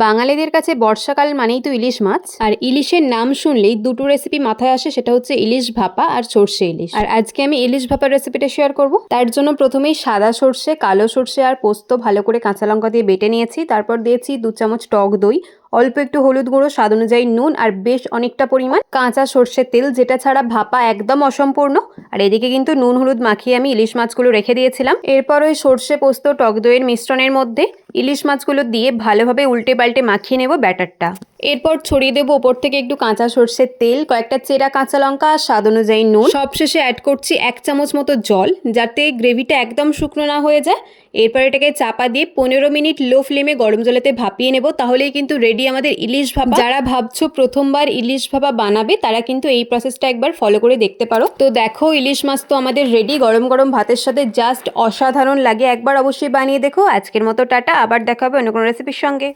বাঙালিদের কাছে বর্ষাকাল মানেই তো ইলিশ মাছ, আর ইলিশের নাম শুনলেই দুটো রেসিপি মাথায় আসে, সেটা হচ্ছে ইলিশ ভাপা আর সর্ষে ইলিশ। আর আজকে আমি ইলিশ ভাপার রেসিপিটা শেয়ার করব। তার জন্য প্রথমেই সাদা সর্ষে, কালো সর্ষে আর পোস্ত ভালো করে কাঁচা লঙ্কা দিয়ে বেটে নিয়েছি। তারপর দিয়েছি 2 চামচ টক দই, অল্প একটু হলুদ গুঁড়ো, স্বাদ অনুযায়ী নুন আর বেশ অনেকটা পরিমাণ কাঁচা সর্ষের তেল, যেটা ছাড়া ভাপা একদম অসম্পূর্ণ। আর এদিকে কিন্তু নুন হলুদ মাখিয়ে আমি ইলিশ মাছগুলো রেখে দিয়েছিলাম। এরপর ওই সর্ষে পোস্ত টক দইয়ের মিশ্রণের মধ্যে ইলিশ মাছগুলো দিয়ে ভালোভাবে উল্টে পাল্টে মাখিয়ে নেব ব্যাটারটা। এরপর ছড়িয়ে দেবো ওপর থেকে একটু কাঁচা সর্ষের তেল, কয়েকটা চেরা কাঁচা লঙ্কা আর স্বাদ অনুযায়ী নুন। সবশেষে অ্যাড করছি 1 চামচ মতো জল, যাতে গ্রেভিটা একদম শুকনো না হয়ে যায়। এরপর এটাকে চাপা দিয়ে 15 মিনিট লো ফ্লেমে গরম জলেতে ভাপিয়ে নেব। তাহলেই কিন্তু রেডি আমাদের ইলিশ ভাপা। যারা ভাবছো প্রথমবার ইলিশ ভাপা বানাবে, তারা কিন্তু এই প্রসেসটা একবার ফলো করে দেখতে পারো। তো দেখো, ইলিশ মাছ তো আমাদের রেডি। গরম গরম ভাতের সাথে জাস্ট অসাধারণ লাগে। একবার অবশ্যই বানিয়ে দেখো। আজকের মতো টাটা, আবার দেখা হবে অন্য কোনো রেসিপির সঙ্গে।